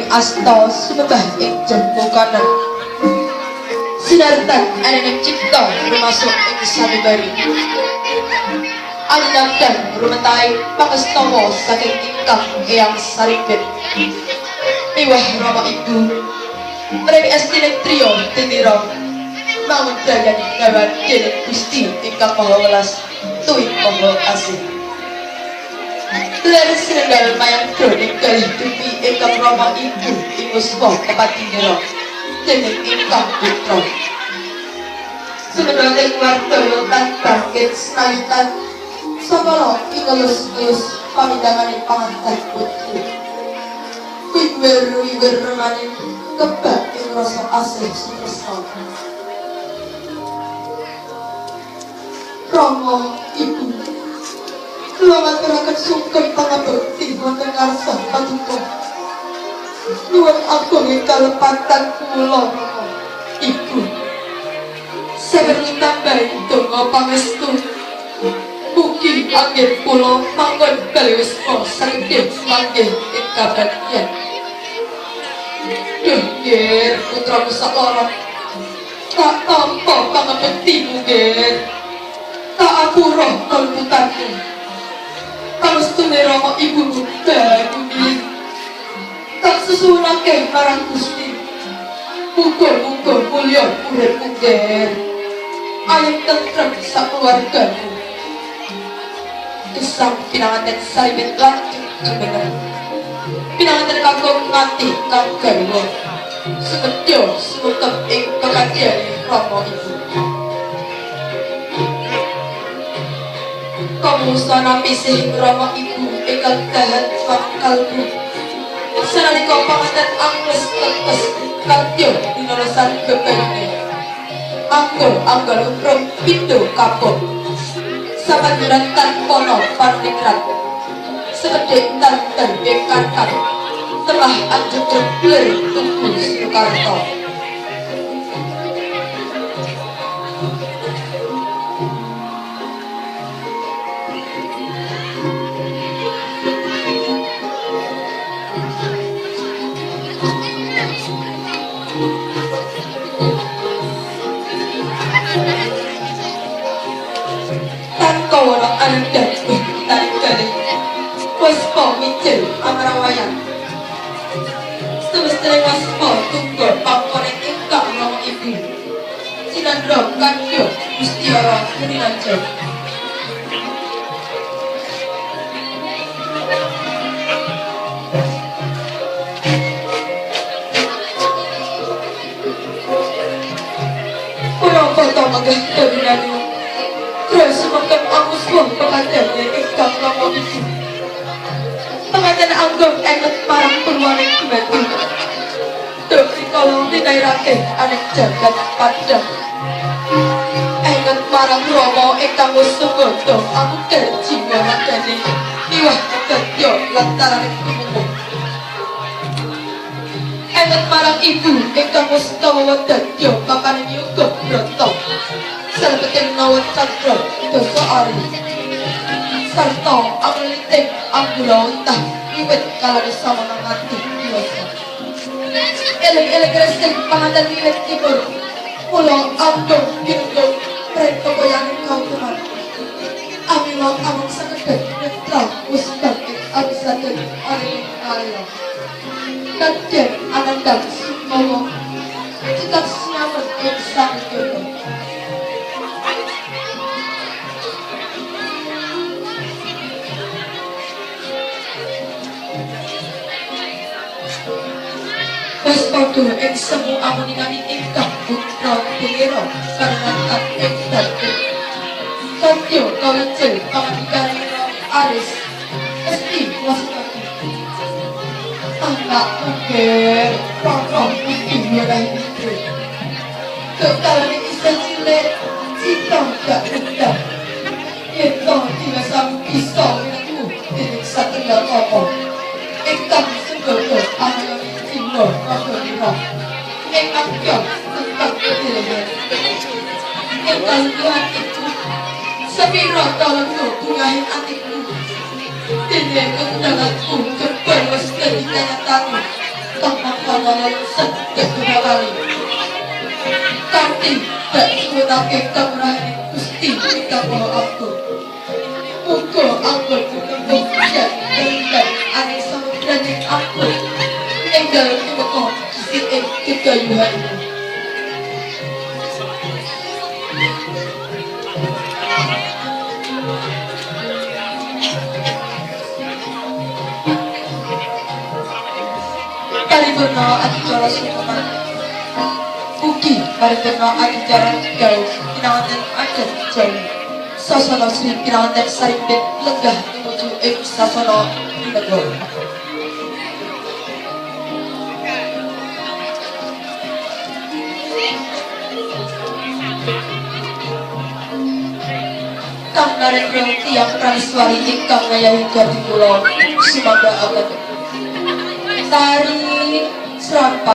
Asta sumebah ing jempo kanan sinartan anane cipta rumasuk ing sanubari anindakdan rumetai pangastawa saking ingkang eyang saripit miwah rama ibu mrene estine trio tinira mangun dayani gawan dening Gusti ingkang maha welas tuwin maha asih Ler sinenggal mayang kroning kalih dupi ingkang rama ibu ing uswa kepatinira dening ingkang putra sebenarnya wartaya tanpa kesnaitan sabala ingelus-elus pamidanganing panganten putri wiwer remaning kebak ing rasa asih sutresna rama ibu kula ngaturaken sungkem pangabekti wonten ngarsa paduka nuwun agung ing kalepatan kula ibu saperlu tambahi donga pangestu mugi anggen kula manggon baliwisma saking manggih ing kabagyan duh nggih putraku saklara tak tampa pangabektimu nggih tak apura kalputanmu pangestune rama ibumu bumi tak susunake marang Gusti muga-muga mulya uripmu nggih ayem tentrem sakeluargamu gesang pinanganten saribet lanjut jumeneng pinanganten kakung nganti kang garwa sumedya sumekep ing kekadyane rama ibu kamusana pisih rama ibu ingkang dahan kalbu sanalika panganten angles tetes kadya dinalasan bebayane anggal uprum pindho kapok sapanjuran tanpono paningrat sekedhik tanten bengkatan telah anjuk jebler tuku Soekarto orang anda tarik-tarik waspa micil amrawayang semestinya waspa tunggal pangkoning ingkang rama ibu sinandra kadya Gustiara Kuninanjaya kurang foto magah kabinani terus semakin aku suang pengantinnya ingkang rama ibu pengantin anggap enget marang purwaning kemati demi kalau dinairake anek jagat padang enget marang rama ingkang wis sumodha aku kerji ngaradani iwah kedya lantaran ibu enget marang ibu ingkang wis tawa dadya papaning yuga brata salbeting nawan cakra dosa ari sarta amliting anggula untah wiwit kalane samanang ati biasa eleng-eleng resik panganten wiwit timur kula anggung kinunggung pretokoyaning kautuman amila amung sakedhek netra usbang ing abisaden ari kaya kadyan anandang sumawa cekap sinamon ing sang yoga waspada ing semu amuningani ingkang putra Biro karenatan ing dadi kadya kawicil pangandikane Aris Esti waspada anak uger rokok iki wilayah iki kekalane isih cilik cita gak rendah yen dirasa bisa meneku dening satria apa ingkang sedoyo anak Lord, Lord, engkang Tuhan tentang kedirian engkang Tuhan itu sepiro tolong tungahin hatiku dene keundanganku jebol wis dadi kenyataan kang mangkalanan sedek kali kanthi dak suwetake kamrahaning Gusti ingkang Maha Agung. Muga ampun kembung jan dan ane samudraning ampun enggal tumeka Gusti ing gegayuhanmu. Paripurna adicara sumeman ugi paripurna adicara galuh pinanganten adat Jawi sasana Sri pinanganten sarimpit lenggah tumuju ing sasana Negara. Kang Narendra tiyang praniswari ingkang ngayahi jati kula sumangga akan tari serampa